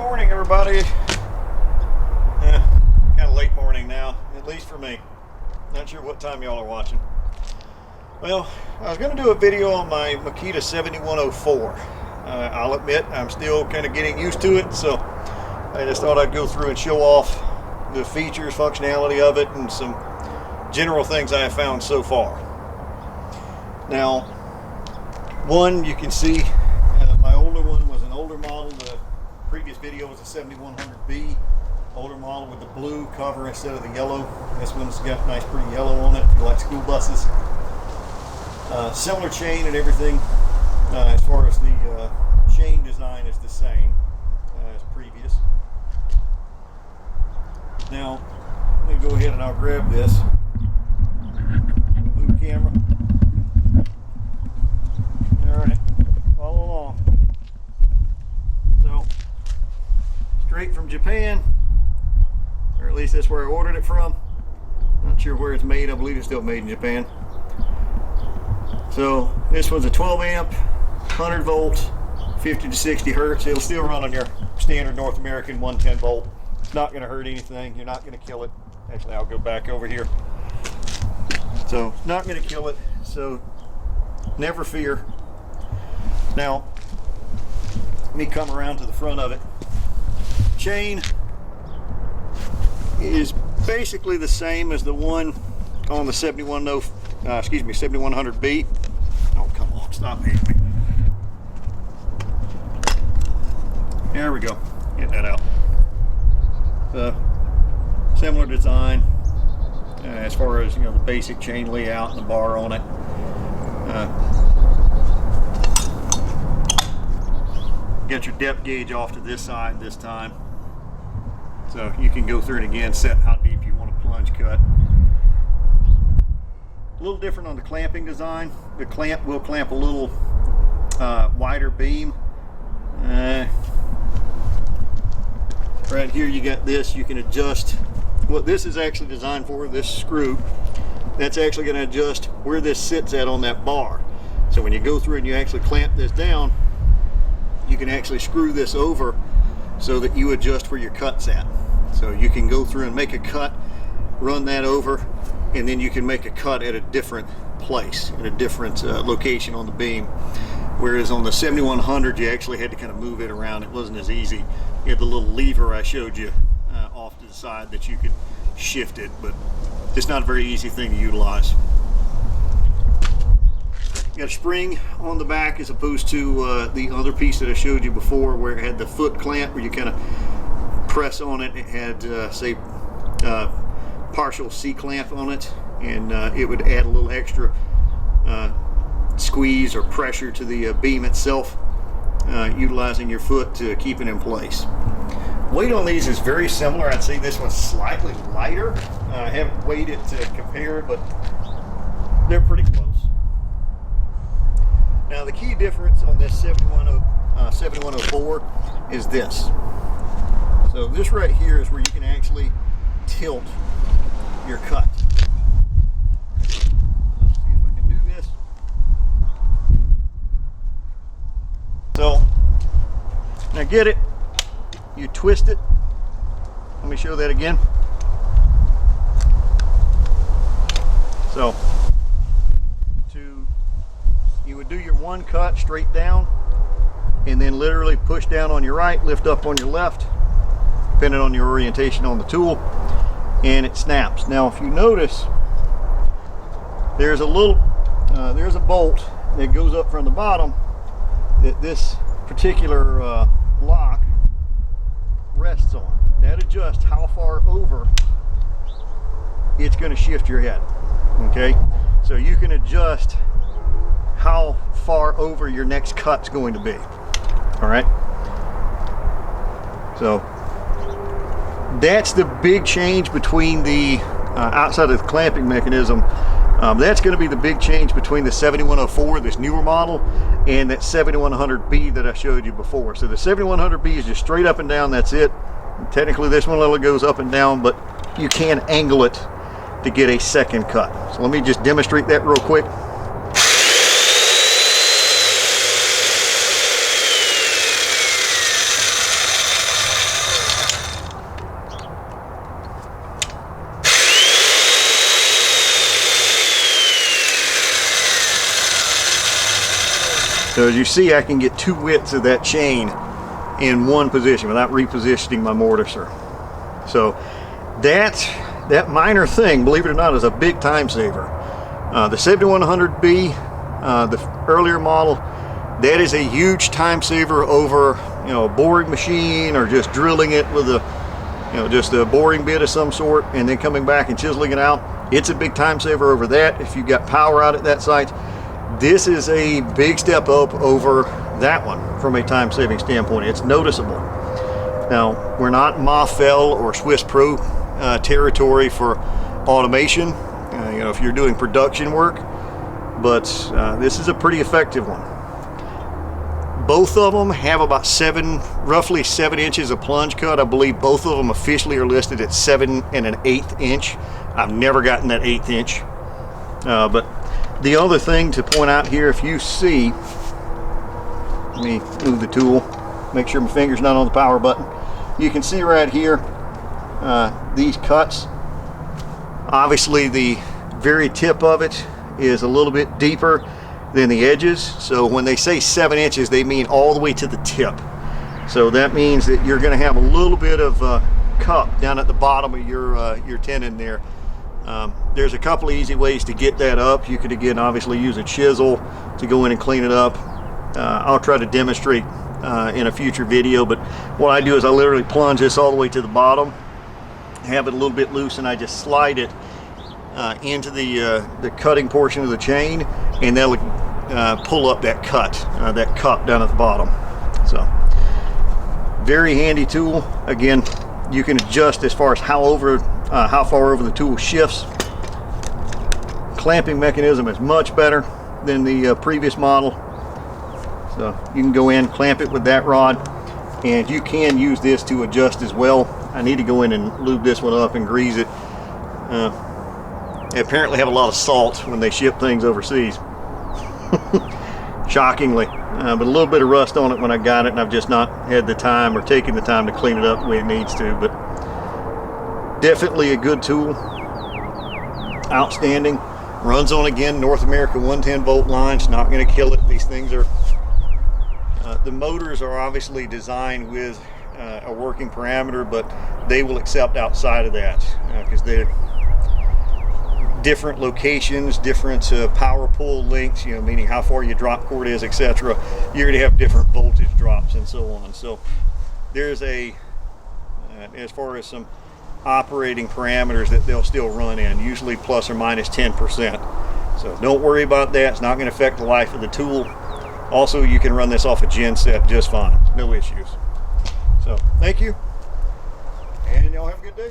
morning, everybody. Kind of late morning now, at least for me. Not sure what time y'all are watching. Well, I was going to do a video on my Makita 7104. I'll admit I'm still kind of getting used to it, so I just thought I'd go through and show off the features, functionality of it, and some general things I have found so far. Now, one, you can see my older one was an older model. The previous video was a 7100B, older model with the blue cover instead of the yellow. This one's got nice pretty yellow on it if you like school buses. Similar chain and everything. As far as the chain design is the same as previous. Now, let me go ahead and I'll grab this. Move camera. Alright, follow along. So, straight from Japan, or at least that's where I ordered it from. Not sure where it's made. I believe it's still made in Japan. So this one's a 12 amp, 100 volt, 50 to 60 hertz. It'll still run on your standard North American 110 volt. It's not going to hurt anything. You're not going to kill it. Actually, I'll go back over here. So it's not going to kill it. So never fear. Now, let me come around to the front of it. Chain is basically the same as the one on the 7100B. Oh, come on, stop hitting me. There we go. Get that out. Similar design as far as, the basic chain layout and the bar on it. Get your depth gauge off to this side this time, so you can go through it again, set how deep you want to plunge cut. A little different on the clamping design. The clamp will clamp a little wider beam. Right here you got this. You can adjust what this is actually designed for. This screw, that's actually going to adjust where this sits at on that bar. So when you go through and you actually clamp this down, you can actually screw this over so that you adjust where your cut's at. So you can go through and make a cut, run that over, and then you can make a cut at a different place, at a different location on the beam. Whereas on the 7100, you actually had to kind of move it around. It wasn't as easy. You had the little lever I showed you off to the side that you could shift it, but it's not a very easy thing to utilize. You got a spring on the back as opposed to the other piece that I showed you before, where it had the foot clamp where you kind of press on it. It had, say, partial C-clamp on it, and it would add a little extra squeeze or pressure to the beam itself, utilizing your foot to keep it in place. Weight on these is very similar. I'd say this one's slightly lighter. I haven't weighed it to compare, but they're pretty close. Now the key difference on this 7104 is this. So this right here is where you can actually tilt your cut. Let's see if I can do this. So now get it, you twist it. Let me show that again. So you would do your one cut straight down, and then literally push down on your right, lift up on your left, depending on your orientation on the tool, and it snaps. Now if you notice, there's a little there's a bolt that goes up from the bottom that this particular lock rests on. That adjusts how far over it's going to shift your head. Okay, so you can adjust how far over your next cut's going to be. All right, so that's the big change between the outside of the clamping mechanism. That's going to be the big change between the 7104, this newer model, and that 7100B that I showed you before. So the 7100B is just straight up and down, that's it. Technically this one little goes up and down, but you can angle it to get a second cut. So let me just demonstrate that real quick. So as you see, I can get 2 widths of that chain in one position without repositioning my mortiser. So that minor thing, believe it or not, is a big time saver. The 7100B, the earlier model, that is a huge time saver over, you know, a boring machine or just drilling it with a, you know, just a boring bit of some sort and then coming back and chiseling it out. It's a big time saver over that if you've got power out at that site. This is a big step up over that one from a time saving standpoint. It's noticeable. Now, we're not Moffell or Swiss Pro territory for automation, you know, if you're doing production work, but this is a pretty effective one. Both of them have about roughly 7 inches of plunge cut. I believe both of them officially are listed at 7 1/8 inch. I've never gotten that 1/8 inch. But the other thing to point out here, if you see, let me move the tool, make sure my finger's not on the power button. You can see right here, these cuts. Obviously the very tip of it is a little bit deeper than the edges. So when they say 7 inches, they mean all the way to the tip. So that means that you're going to have a little bit of cup down at the bottom of your tendon there. There's a couple of easy ways to get that up. You could, again, obviously use a chisel to go in and clean it up. I'll try to demonstrate in a future video, but what I do is I literally plunge this all the way to the bottom, have it a little bit loose, and I just slide it into the cutting portion of the chain, and that'll pull up that that cup down at the bottom. So very handy tool. Again, you can adjust as far as how far over the tool shifts. Clamping mechanism is much better than the previous model. So you can go in, clamp it with that rod, and you can use this to adjust as well. I need to go in and lube this one up and grease it. They apparently have a lot of salt when they ship things overseas. Shockingly. But a little bit of rust on it when I got it, and I've just not had the time or taken the time to clean it up the way it needs to. But definitely a good tool. Outstanding. Runs on, again, North America 110 volt lines. Not going to kill it. These things are the motors are obviously designed with a working parameter, but they will accept outside of that because they're different locations, different power pull lengths, you know, meaning how far your drop cord is, etc. You're going to have different voltage drops and so on. So there's as far as some operating parameters that they'll still run in, usually plus or minus 10%. So don't worry about that. It's not going to affect the life of the tool. Also, you can run this off a gen set just fine. No issues. So thank you, and y'all have a good day.